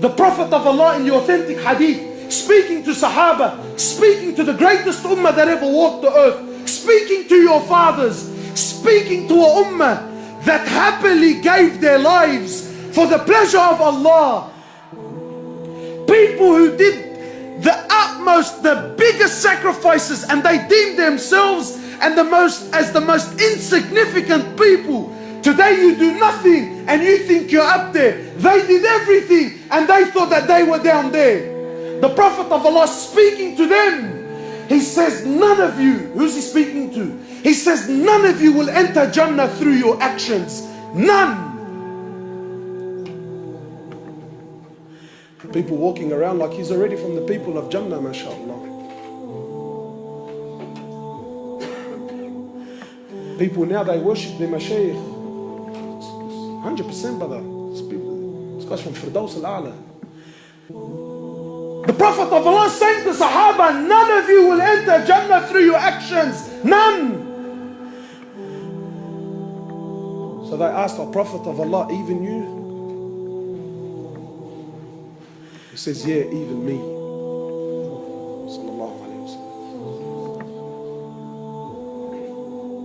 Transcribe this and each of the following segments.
The Prophet of Allah in the authentic hadith, speaking to Sahaba, speaking to the greatest ummah that ever walked the earth, speaking to your fathers, speaking to a ummah that happily gave their lives for the pleasure of Allah. People who did the utmost, the biggest sacrifices, and they deemed themselves as the most insignificant people. Today you do nothing and you think you're up there. They did everything and they thought that they were down there. The Prophet of Allah speaking to them, he says, none of you, who's he speaking to? He says, none of you will enter Jannah through your actions. None. People walking around like he's already from the people of Jannah, mashallah. People now, they worship their mashaykh. 100%, brother. This guy's from Firdaus al-A'la. The Prophet of Allah saying to Sahaba, none of you will enter Jannah through your actions. None. So they asked the Prophet of Allah, even you? He says, yeah, even me.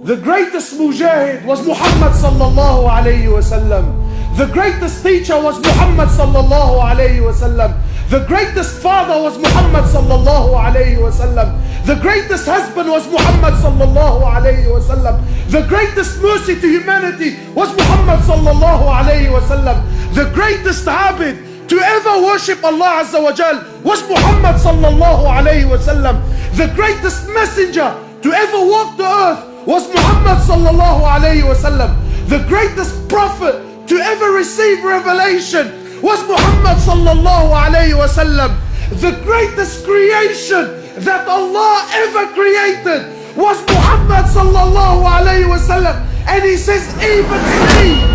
The greatest mujahid was Muhammad sallallahu alayhi wasallam. The greatest teacher was Muhammad sallallahu alayhi wasallam. The greatest father was Muhammad sallallahu alayhi wasallam. The greatest husband was Muhammad sallallahu alayhi wasallam. The greatest mercy to humanity was Muhammad sallallahu alayhi wasallam. The greatest abid to ever worship Allah Azza wa Jal was Muhammad sallallahu alayhi wasallam. The greatest messenger to ever walk the earth was Muhammad sallallahu alayhi wasallam. The greatest prophet to ever receive revelation was Muhammad sallallahu alayhi wasallam. The greatest creation that Allah ever created was Muhammad sallallahu alayhi wasallam. And he says, even me,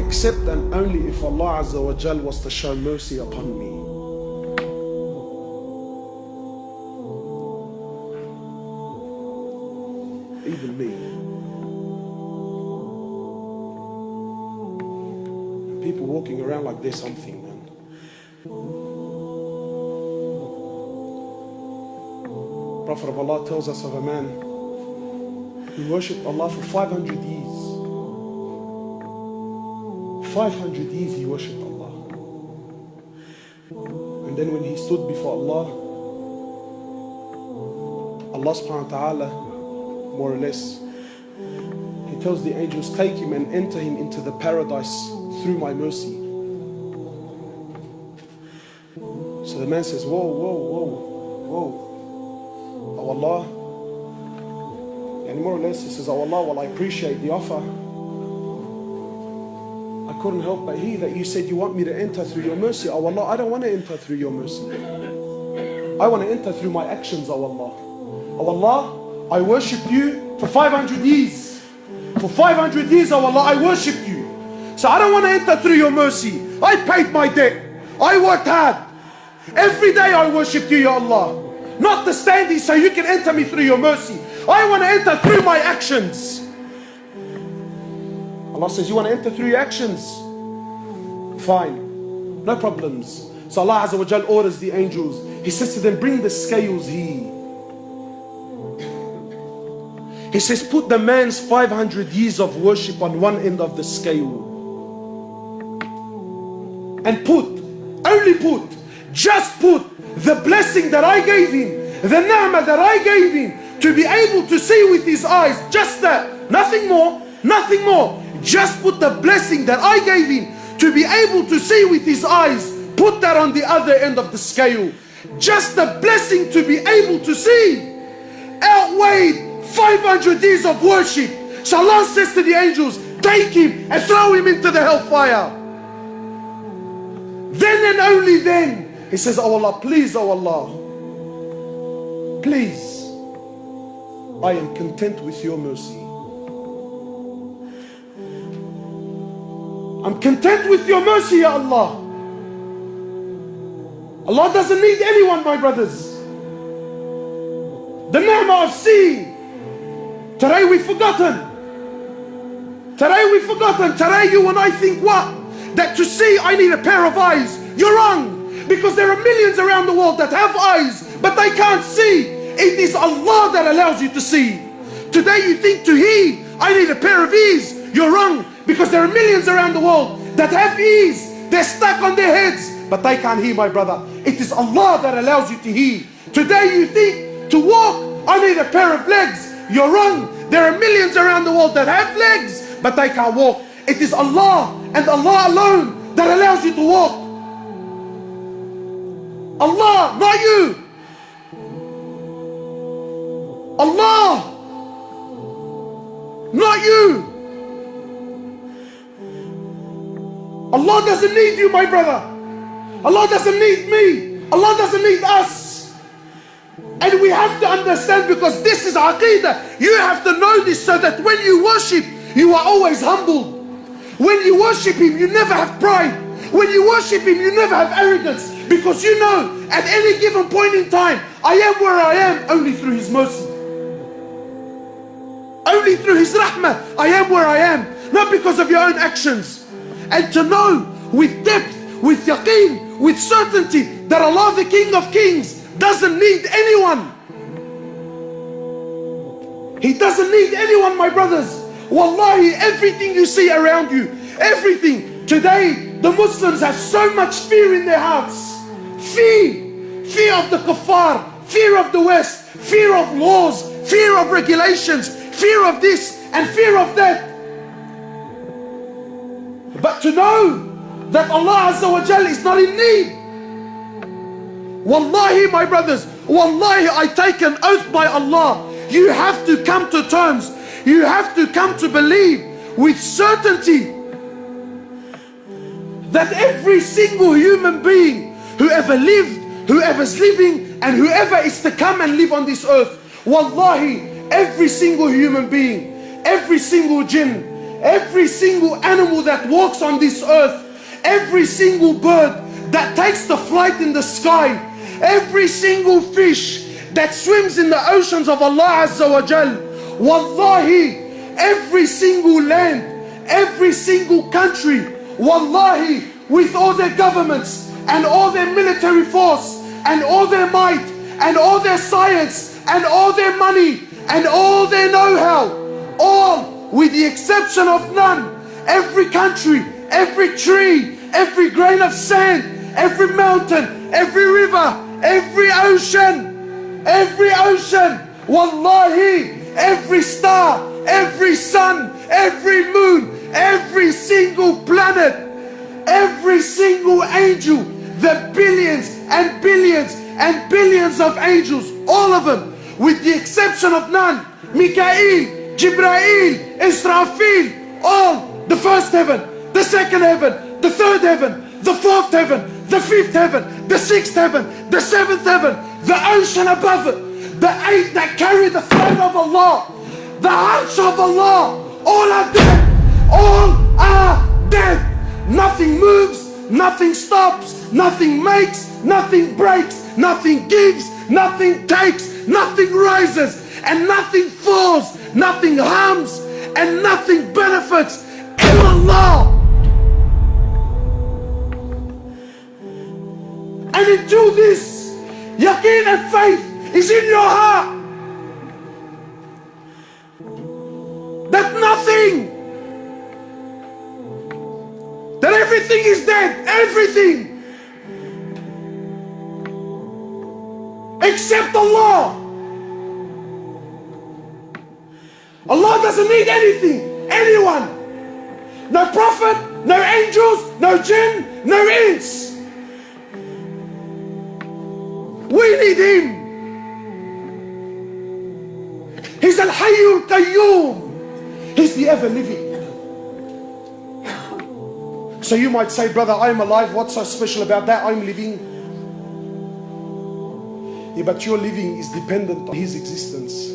except and only if Allah Azza wa Jal was to show mercy upon me. Even me. People walking around like there's something, man. Prophet of Allah tells us of a man who worshipped Allah for 500 years. 500 years he worshipped Allah. And then when he stood before Allah, Allah subhanahu wa ta'ala, more or less, he tells the angels, take him and enter him into the paradise through my mercy. So the man says, whoa, whoa, whoa, whoa. Oh Allah. And more or less he says, oh Allah, well I appreciate the offer. I couldn't help but hear that you said you want me to enter through your mercy. Oh Allah, I don't want to enter through your mercy. I want to enter through my actions, oh Allah. Oh Allah, I worshipped you for 500 years. For 500 years, oh Allah, I worshipped you. So I don't want to enter through your mercy. I paid my debt. I worked hard. Every day I worshipped you, Ya Allah. Not to stand here so you can enter me through your mercy. I want to enter through my actions. Allah says, you want to enter through your actions? Fine. No problems. So Allah Azza wa Jal orders the angels. He says to them, bring the scales here. He says, put the man's 500 years of worship on one end of the scale. And just put the blessing that I gave him, the ni'mah that I gave him, to be able to see with his eyes, just that, nothing more, nothing more. Just put the blessing that I gave him to be able to see with his eyes, put that on the other end of the scale. Just the blessing to be able to see outweighed 500 years of worship. So Allah says to the angels, take him and throw him into the hellfire. Then and only then, he says, oh Allah, please, oh Allah, please, I am content with your mercy. I'm content with your mercy, Ya Allah. Allah doesn't need anyone, my brothers. The ni'mah of seeing. Today we've forgotten. Today we've forgotten. Today you and I think what? that to see I need a pair of eyes. You're wrong. Because there are millions around the world that have eyes, but they can't see. It is Allah that allows you to see. Today you think to hear, I need a pair of ears. You're wrong. Because there are millions around the world that have ears. They're stuck on their heads, but they can't hear, my brother. It is Allah that allows you to hear. Today you think to walk, I need a pair of legs. You're wrong. There are millions around the world that have legs, but they can't walk. It is Allah and Allah alone that allows you to walk. Allah, not you. Allah, not you. Allah doesn't need you, my brother. Allah doesn't need me. Allah doesn't need us. And we have to understand, because this is Aqidah. You have to know this so that when you worship, you are always humble. When you worship Him, you never have pride. When you worship Him, you never have arrogance. Because you know, at any given point in time, I am where I am only through His mercy. Only through His rahmah, I am where I am. Not because of your own actions. And to know with depth, with yaqeen, with certainty, that Allah, the King of Kings, doesn't need anyone. He doesn't need anyone, my brothers. Wallahi, everything you see around you, everything. Today, the Muslims have so much fear in their hearts. Fear of the kuffar, fear of the West, fear of laws, fear of regulations, fear of this and fear of that. But to know that Allah Azza wa Jal is not in need. Wallahi, my brothers, wallahi, I take an oath by Allah. You have to come to terms. You have to come to believe with certainty that every single human being, whoever lived, whoever's living, and whoever is to come and live on this earth, wallahi, every single human being, every single jinn, every single animal that walks on this earth, every single bird that takes the flight in the sky, every single fish that swims in the oceans of Allah Azza wa Jal, wallahi, every single land, every single country, wallahi, with all their governments and all their military force and all their might and all their science and all their money and all their know-how, all with the exception of none, every country, every tree, every grain of sand, every mountain, every river, every ocean, wallahi, every star, every sun, every moon, every single planet, every single angel, the billions and billions and billions of angels, all of them, with the exception of none, Mikael, Jibrail, Israfil, all, the first heaven, the second heaven, the third heaven, the fourth heaven, the fifth heaven, the sixth heaven, the seventh heaven, the ocean above it, the eight that carry the throne of Allah, the arsh of Allah, all are dead. All are dead. Nothing moves, nothing stops, nothing makes, nothing breaks, nothing gives, nothing takes, nothing rises, and nothing falls, nothing harms, and nothing benefits. Illallah. And until this yaqeen and faith is in your heart, that nothing, that everything is dead, everything, except Allah. Allah doesn't need anything, anyone. No prophet, no angels, no jinn, no ins. We need Him. He's Al-Hayyul Qayyum. He's the ever-living. So you might say, brother, I'm alive. What's so special about that? I'm living. Yeah, but your living is dependent on His existence.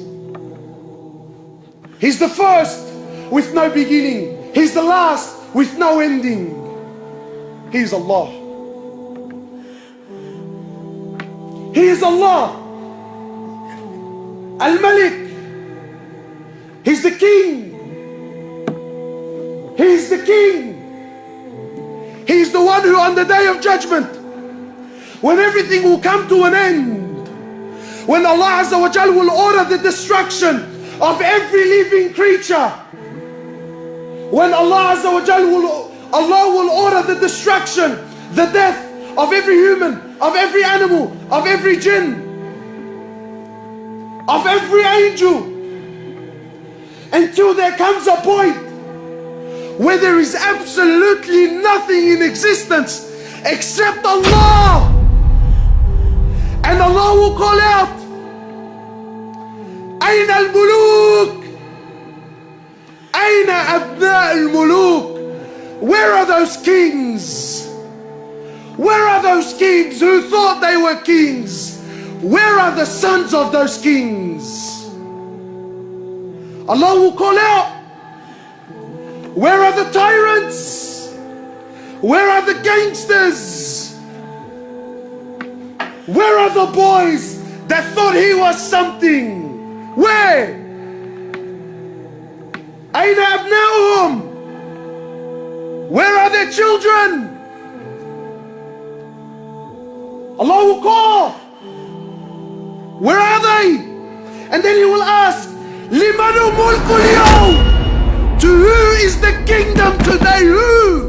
He's the first with no beginning. He's the last with no ending. He is Allah. He is Allah. Al-Malik. He's the King. He is the King. He's the one who on the day of judgment, when everything will come to an end, when Allah Azza wa Jal will order the destruction of every living creature, when Allah Azza wa Jal will order the destruction, the death of every human, of every animal, of every jinn, of every angel, until there comes a point where there is absolutely nothing in existence except Allah. And Allah will call out, أين الملوك? أين أبناء الملوك? Where are those kings? Where are those kings who thought they were kings? Where are the sons of those kings? Allah will call out, where are the tyrants? Where are the gangsters? Where are the boys that thought he was something? Where? أين أبناؤهم? Where are their children? Allah will call, where are they? And then He will ask, لِمَنُ مُلْكُ الْيَوْمِ? To who is the kingdom today? Who?